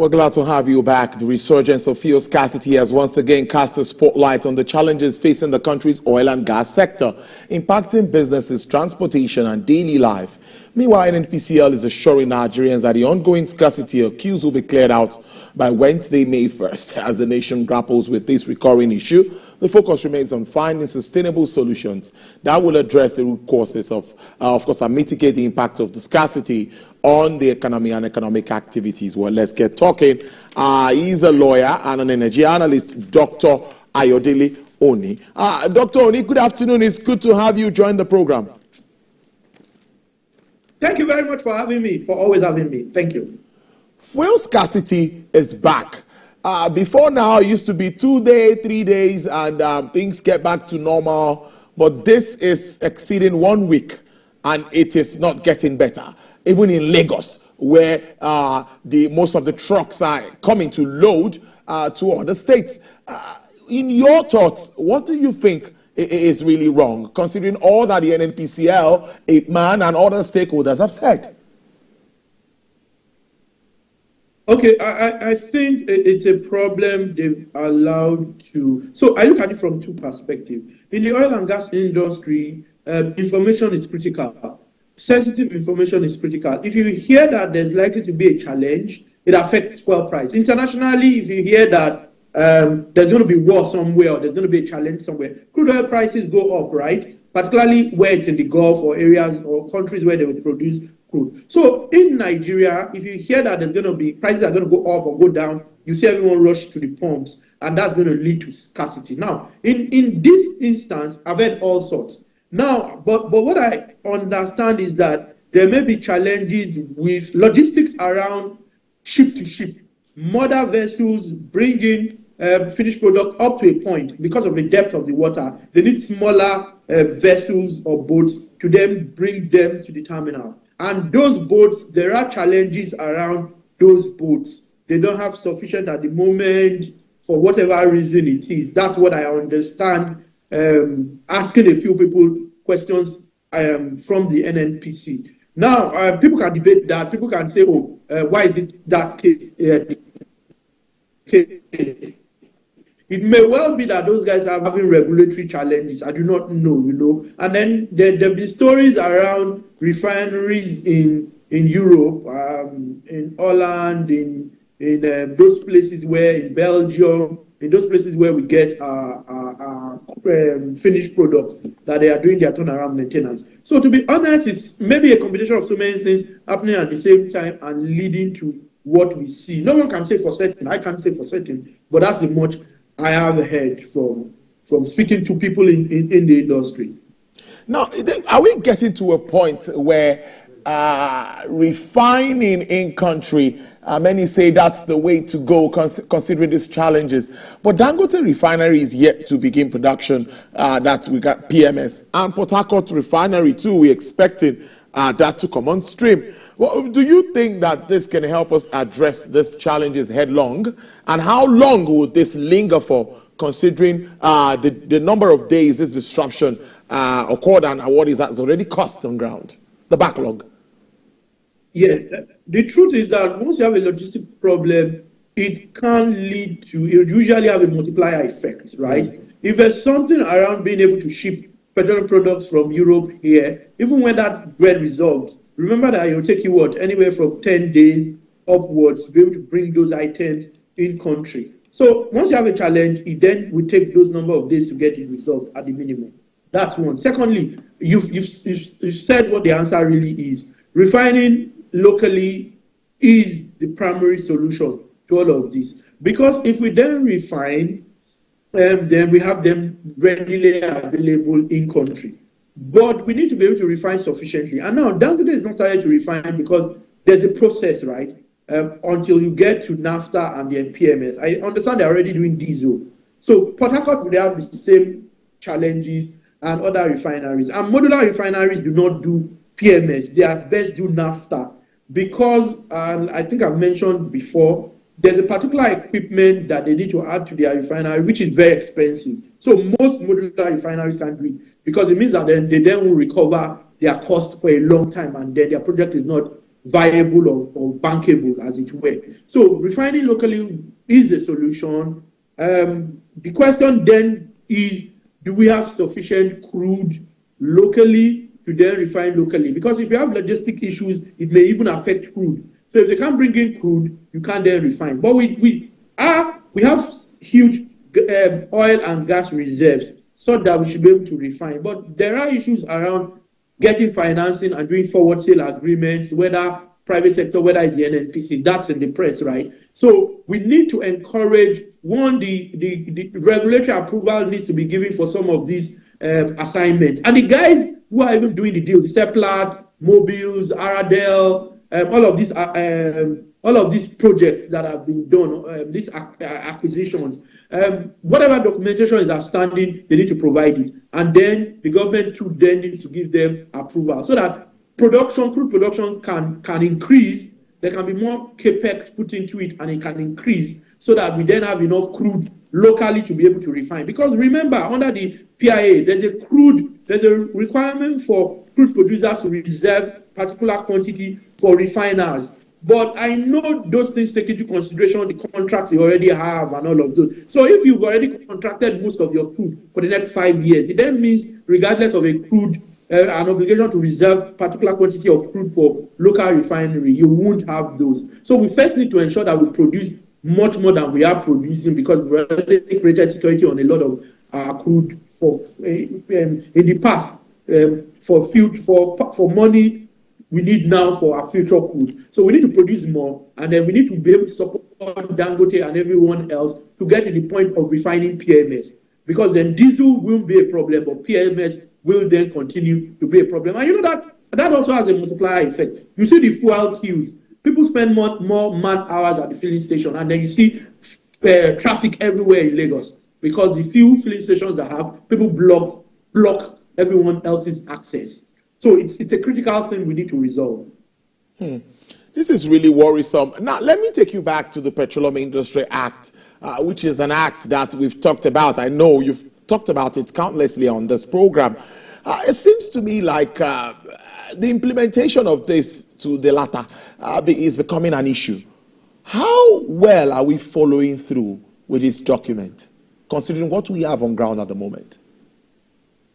We're glad to have you back. The resurgence of fuel scarcity has once again cast a spotlight on the challenges facing the country's oil and gas sector, impacting businesses, transportation, and daily life. Meanwhile, NNPCL is assuring Nigerians that the ongoing scarcity queues will be cleared out by Wednesday, May 1st. As the nation grapples with this recurring issue, the focus remains on finding sustainable solutions that will address the root causes of course, and mitigate the impact of the scarcity on the economy and economic activities. Well, let's get talking. He's a lawyer and an energy analyst, Dr. Ayodele Oni. Dr. Oni, good afternoon. It's good to have you join the program. Thank you very much for having me, for always having me. Thank you. Fuel scarcity is back. Before now, it used to be 2 days, 3 days, and things get back to normal. But this is exceeding 1 week, and it is not getting better. Even in Lagos, where most of the trucks are coming to load to other states. In your thoughts, what do you think is really wrong, considering all that the NNPCL, IPMAN, and other stakeholders have said? Okay, I think it's a problem they've allowed to... So I look at it from two perspectives. In the oil and gas industry, information is critical. Sensitive information is critical. If you hear that there's likely to be a challenge, it affects fuel price. Internationally, if you hear that there's going to be war somewhere, or there's going to be a challenge somewhere, crude oil prices go up, right? Particularly where it's in the Gulf or areas or countries where they will produce crude. So in Nigeria, if you hear that there's going to be prices are going to go up or go down, you see everyone rush to the pumps, and that's going to lead to scarcity. Now, in this instance, I've heard all sorts. Now, but what I understand is that there may be challenges with logistics around ship to ship. Mother vessels bringing finished product up to a point because of the depth of the water. They need smaller vessels or boats to then bring them to the terminal. And those boats, there are challenges around those boats. They don't have sufficient at the moment for whatever reason it is. That's what I understand. Asking a few people questions from the NNPC. Now, people can debate that. People can say, oh, why is it that case? It may well be that those guys are having regulatory challenges. I do not know, you know. And then there'll be stories around refineries in Europe, in Holland, in those places where, in Belgium, in those places where we get finished products, that they are doing their turnaround maintenance. So to be honest, it's maybe a combination of so many things happening at the same time and leading to what we see. No one can say for certain. I can't say for certain, but that's the much I have heard from speaking to people in the industry. Now, are we getting to a point where refining in country, many say that's the way to go considering these challenges, but Dangote refinery is yet to begin production, that we got PMS, and Port Harcourt refinery too, we're expecting that to come on stream. Well, do you think that this can help us address these challenges headlong, and how long would this linger for, considering the number of days this disruption occurred and what is that's already cost on ground, the backlog? Yeah, the truth is that once you have a logistic problem, it can lead to, it usually have a multiplier effect, right? Mm-hmm. If there's something around being able to ship petroleum products from Europe here, even when that get resolved, remember that it will take you anywhere from 10 days upwards to be able to bring those items in country. So once you have a challenge, it then will take those number of days to get it resolved at the minimum. That's one. Secondly, you've said what the answer really is. Refining locally is the primary solution to all of this. Because if we then refine, then we have them readily available in country. But we need to be able to refine sufficiently. And now Dangote is not started to refine because there's a process, right? Until you get to NAFTA and the PMS. I understand they're already doing diesel. So Port Harcourt will have the same challenges and other refineries. And modular refineries do not do PMS. They at best do NAFTA. Because, I think I've mentioned before, there's a particular equipment that they need to add to their refinery, which is very expensive. So most modular refineries can't do it because it means that they then will recover their cost for a long time, and then their project is not viable or bankable, as it were. So refining locally is a solution. The question then is, do we have sufficient crude locally to then refine locally? Because if you have logistic issues, it may even affect crude. So if they can't bring in crude, you can't then refine. But we have huge oil and gas reserves so that we should be able to refine. But there are issues around getting financing and doing forward sale agreements, whether private sector, whether it's the NNPC, that's in the press, right? So we need to encourage, one, the regulatory approval needs to be given for some of these assignments. And the guys who are even doing the deals, the Seplat, Mobiles, Aradel, all of these projects that have been done, these acquisitions, whatever documentation is outstanding, they need to provide it. And then the government too then needs to give them approval so that crude production can increase. There can be more capex put into it and it can increase so that we then have enough crude locally to be able to refine. Because remember, under the PIA, there's a requirement for crude producers to reserve particular quantity for refiners. But I know those things take into consideration the contracts you already have and all of those. So if you've already contracted most of your crude for the next 5 years, it then means regardless of a crude, an obligation to reserve particular quantity of crude for local refinery, you won't have those. So we first need to ensure that we produce much more than we are producing, because we already created security on a lot of crude in the past for money we need now for our future crude. So we need to produce more, and then we need to be able to support Dangote and everyone else to get to the point of refining PMS. Because then diesel will be a problem, but PMS will then continue to be a problem. And you know that also has a multiplier effect. You see the fuel queues. People spend more man hours at the filling station, and then you see traffic everywhere in Lagos because the few filling stations that have, people block everyone else's access. So it's a critical thing we need to resolve. This is really worrisome. Now, let me take you back to the Petroleum Industry Act, which is an act that we've talked about. I know you've talked about it countlessly on this program. It seems to me like the implementation of this to the latter is becoming an issue. How well are we following through with this document, considering what we have on ground at the moment?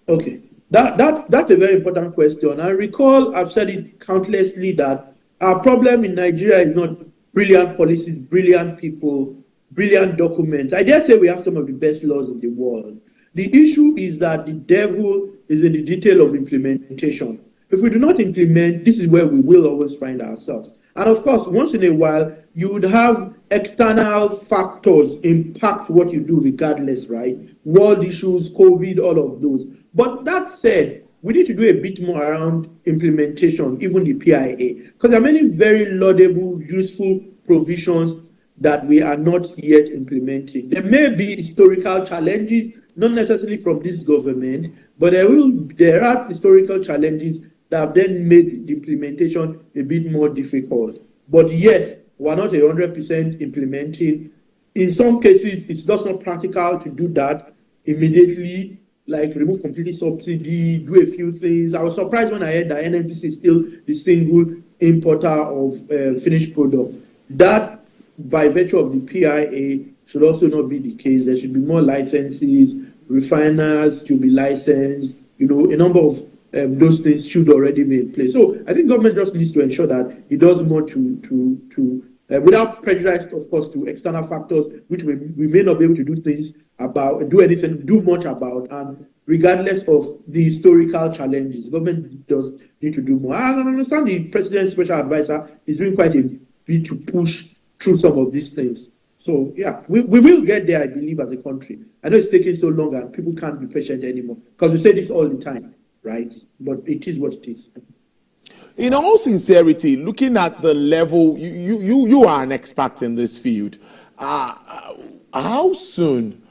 Okay. That's a very important question. I recall I've said it countlessly that our problem in Nigeria is not brilliant policies, brilliant people, brilliant documents. I dare say we have some of the best laws in the world. The issue is that the devil is in the detail of implementation. If we do not implement, this is where we will always find ourselves. And of course, once in a while, you would have external factors impact what you do regardless, right? World issues, COVID, all of those. But that said, we need to do a bit more around implementation, even the PIA, because there are many very laudable, useful provisions that we are not yet implementing. There may be historical challenges, not necessarily from this government, but there are historical challenges that have then made the implementation a bit more difficult. But yes, we're not 100% implementing. In some cases, it's just not practical to do that immediately, like remove completely subsidy, do a few things. I was surprised when I heard that NNPC is still the single importer of finished products. That, by virtue of the PIA, should also not be the case. There should be more licenses, refiners should be licensed, a number of those things should already be in place. So I think government just needs to ensure that it does more to without prejudice, of course, to external factors, which we may not be able to do much about, and regardless of the historical challenges, government does need to do more. I understand the president's special advisor is doing quite a bit to push through some of these things. So yeah, we will get there, I believe, as a country. I know it's taking so long and people can't be patient anymore, because we say this all the time, right? But it is what it is. In all sincerity, looking at the level, you are an expert in this field. How soon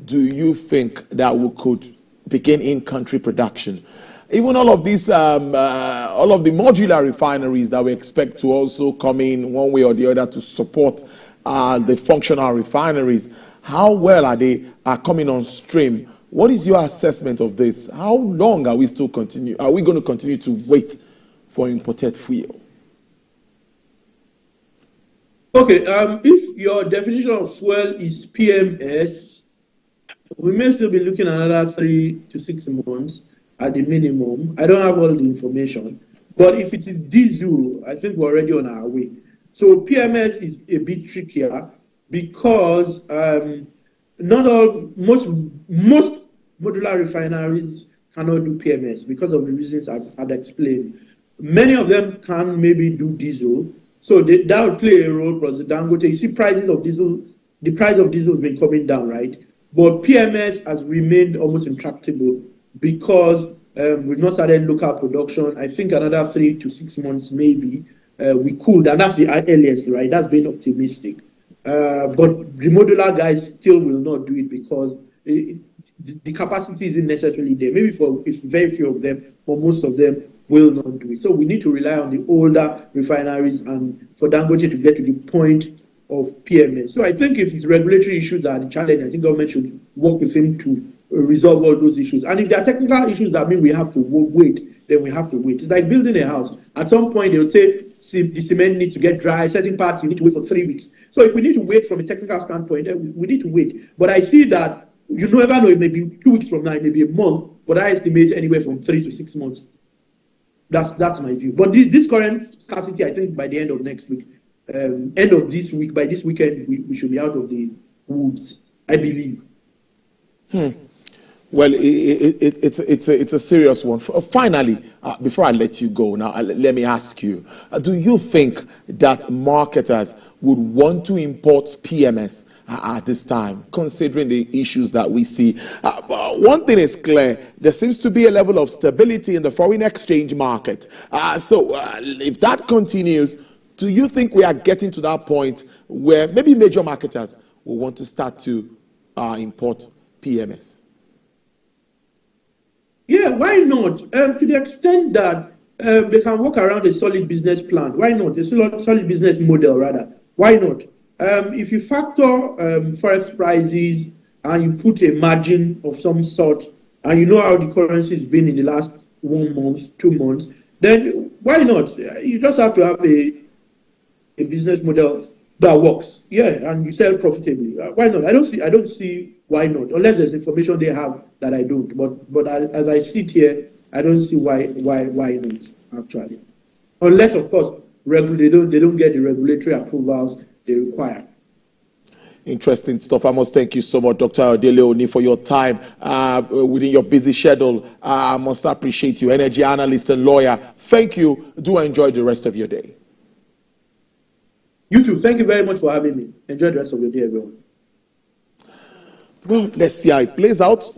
do you think that we could begin in-country production? Even all of these, all of the modular refineries that we expect to also come in one way or the other to support the functional refineries, how well are they coming on stream? What is your assessment of this? How long are we going to continue to wait for imported fuel? Okay, if your definition of fuel is PMS, we may still be looking at another 3 to 6 months at the minimum. I don't have all the information, but if it is diesel, I think we're already on our way. So PMS is a bit trickier because not all most modular refineries cannot do PMS because of the reasons I've explained. Many of them can maybe do diesel, so that would play a role. Plus the Dangote, you see, the price of diesel has been coming down, right? But PMS has remained almost intractable because we've not started local production. I think another 3 to 6 months maybe we could, and that's the earliest, right? That's being optimistic. But the modular guys still will not do it because the capacity isn't necessarily there. Maybe for it's very few of them, but most of them will not do it. So we need to rely on the older refineries and for Dangote to get to the point of PMS. So I think if it's regulatory issues that are the challenge, I think government should work with him to resolve all those issues. And if there are technical issues that mean we have to wait, then we have to wait. It's like building a house. At some point, they'll say the cement needs to get dry. Certain parts you need to wait for 3 weeks. So if we need to wait from a technical standpoint, then we need to wait. But I see that you never know. It may be 2 weeks from now, it may be a month, but I estimate anywhere from 3 to 6 months. That's my view. But this current scarcity, I think by the end of next week, end of this week, by this weekend, we should be out of the woods, I believe. Well, it's a serious one. Finally, before I let you go, now let me ask you: do you think that marketers would want to import PMS at this time, considering the issues that we see? One thing is clear: there seems to be a level of stability in the foreign exchange market. If that continues, do you think we are getting to that point where maybe major marketers will want to start to import PMS? Yeah, why not? To the extent that they can work around a solid business plan, why not? A solid business model, rather. Why not? If you factor forex prices and you put a margin of some sort, and you know how the currency has been in the last 1 month, 2 months, then why not? You just have to have a business model that works. Yeah, and you sell profitably. Why not? I don't see why not, unless there's information they have that I don't. But as I sit here, I don't see why not, actually. Unless, of course, they don't get the regulatory approvals they require. Interesting stuff. I must thank you so much, Dr. Odele Oni, for your time within your busy schedule. I must appreciate you, energy analyst and lawyer. Thank you. Do enjoy the rest of your day. You too. Thank you very much for having me. Enjoy the rest of your day, everyone. Well, let's see how it plays out.